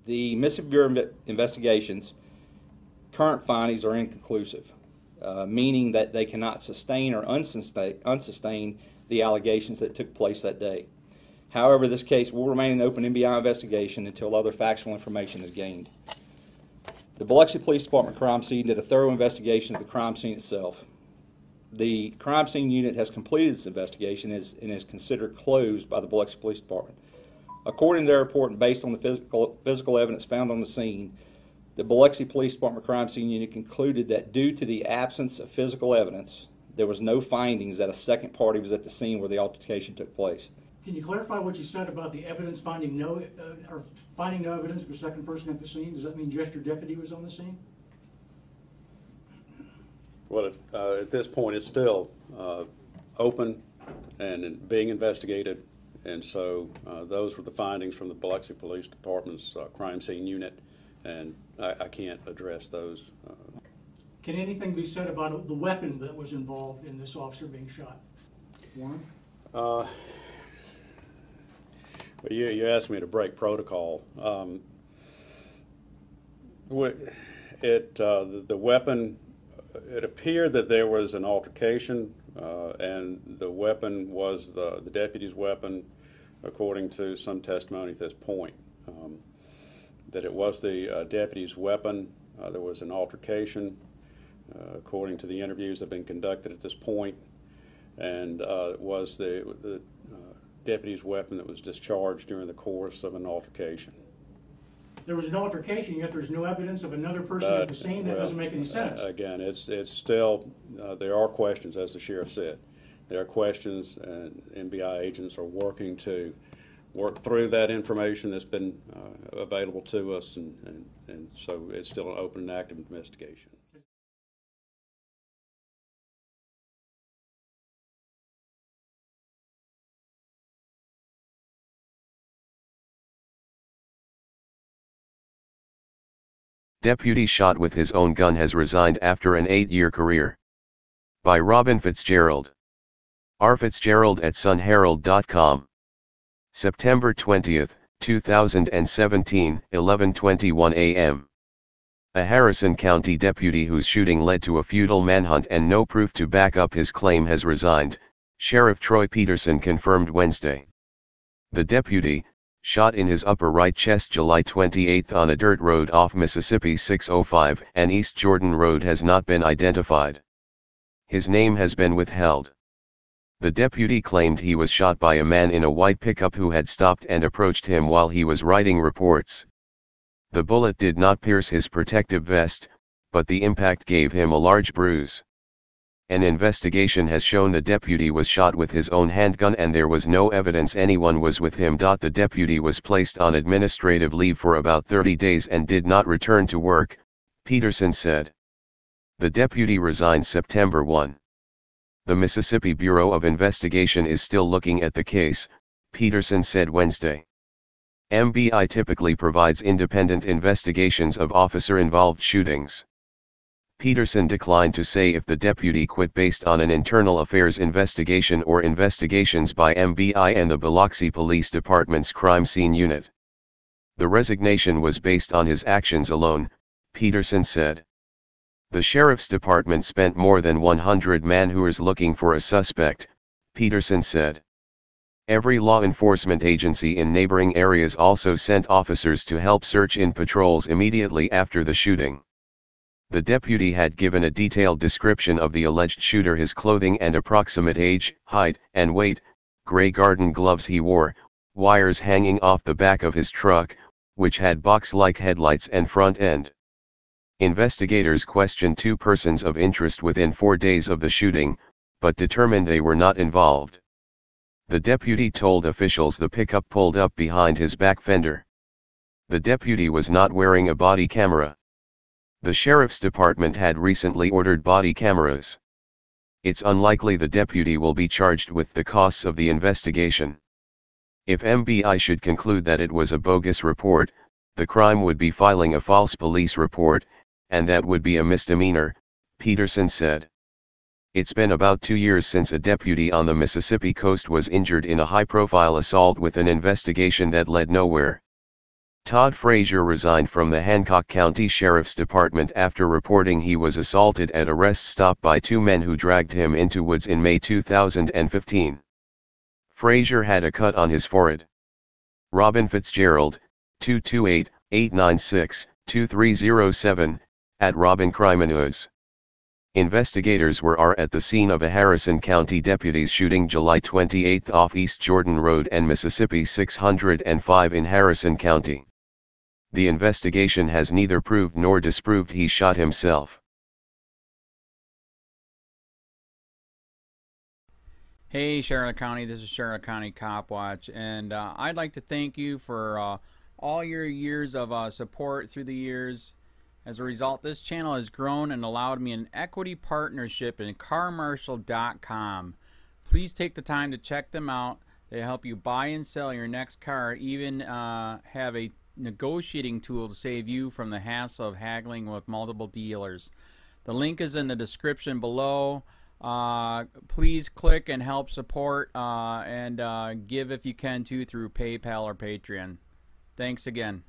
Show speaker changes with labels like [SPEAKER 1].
[SPEAKER 1] The Mississippi Bureau of Investigation's current findings are inconclusive, meaning that they cannot sustain or unsustain the allegations that took place that day. However, this case will remain an open MBI investigation until other factual information is gained. The Biloxi Police Department crime scene did a thorough investigation of the crime scene itself. The crime scene unit has completed its investigation and is considered closed by the Biloxi Police Department. According to their report and based on the physical evidence found on the scene, the Biloxi Police Department crime scene unit concluded that due to the absence of physical evidence, there was no findings that a second party was at the scene where the altercation took place.
[SPEAKER 2] Can you clarify what you said about the evidence finding no evidence of a second person at the scene? Does that mean just your deputy was on the scene?
[SPEAKER 3] Well, at this point, it's still open and being investigated, and so those were the findings from the Biloxi Police Department's crime scene unit, and I can't address those.
[SPEAKER 2] Can anything be said about the weapon that was involved in this officer being shot? Warren?
[SPEAKER 3] Well, you asked me to break protocol. The weapon, it appeared that there was an altercation, and the weapon was the deputy's weapon, according to some testimony at this point. That it was the deputy's weapon. There was an altercation, according to the interviews that have been conducted at this point, and it was the deputy's weapon that was discharged during the course of an altercation.
[SPEAKER 2] There was an altercation, yet there's no evidence of another person at the scene? That doesn't make any sense.
[SPEAKER 3] Again, it's still, there are questions, as the sheriff said. There are questions, and MBI agents are working to work through that information that's been available to us, and so it's still an open and active investigation.
[SPEAKER 4] Deputy shot with his own gun has resigned after an 8-year career. By Robin Fitzgerald. R. Fitzgerald at sunherald.com. September 20, 2017, 11:21 a.m. A Harrison County deputy whose shooting led to a futile manhunt and no proof to back up his claim has resigned, Sheriff Troy Peterson confirmed Wednesday. The deputy, shot in his upper right chest July 28 on a dirt road off Mississippi 605 and East Jordan Road, has not been identified. His name has been withheld. The deputy claimed he was shot by a man in a white pickup who had stopped and approached him while he was writing reports. The bullet did not pierce his protective vest, but the impact gave him a large bruise. An investigation has shown the deputy was shot with his own handgun and there was no evidence anyone was with him. The deputy was placed on administrative leave for about 30 days and did not return to work, Peterson said. The deputy resigned September 1. The Mississippi Bureau of Investigation is still looking at the case, Peterson said Wednesday. MBI typically provides independent investigations of officer-involved shootings. Peterson declined to say if the deputy quit based on an internal affairs investigation or investigations by MBI and the Biloxi Police Department's crime scene unit. The resignation was based on his actions alone, Peterson said. The sheriff's department spent more than 100 man-hours looking for a suspect, Peterson said. Every law enforcement agency in neighboring areas also sent officers to help search in patrols immediately after the shooting. The deputy had given a detailed description of the alleged shooter: his clothing and approximate age, height, and weight, gray garden gloves he wore, wires hanging off the back of his truck, which had box-like headlights and front end. Investigators questioned 2 persons of interest within 4 days of the shooting, but determined they were not involved. The deputy told officials the pickup pulled up behind his back fender. The deputy was not wearing a body camera. The sheriff's department had recently ordered body cameras. It's unlikely the deputy will be charged with the costs of the investigation. If MBI should conclude that it was a bogus report, the crime would be filing a false police report, and that would be a misdemeanor, Peterson said. It's been about 2 years since a deputy on the Mississippi coast was injured in a high-profile assault with an investigation that led nowhere. Todd Frazier resigned from the Hancock County Sheriff's Department after reporting he was assaulted at a rest stop by two men who dragged him into woods in May 2015. Frazier had a cut on his forehead. Robin Fitzgerald, 228-896-2307, at Robin Crime News. Investigators are at the scene of a Harrison County deputy's shooting July 28 off East Jordan Road and Mississippi 605 in Harrison County. The investigation has neither proved nor disproved he shot himself.
[SPEAKER 5] Hey Charlotte County, this is Charlotte County Cop Watch, and I'd like to thank you for all your years of support through the years. As a result, this channel has grown and allowed me an equity partnership in carmarshal.com. Please take the time to check them out. They help you buy and sell your next car, even have a negotiating tool to save you from the hassle of haggling with multiple dealers. The link is in the description below. Please click and help support and give if you can too through PayPal or Patreon. Thanks again.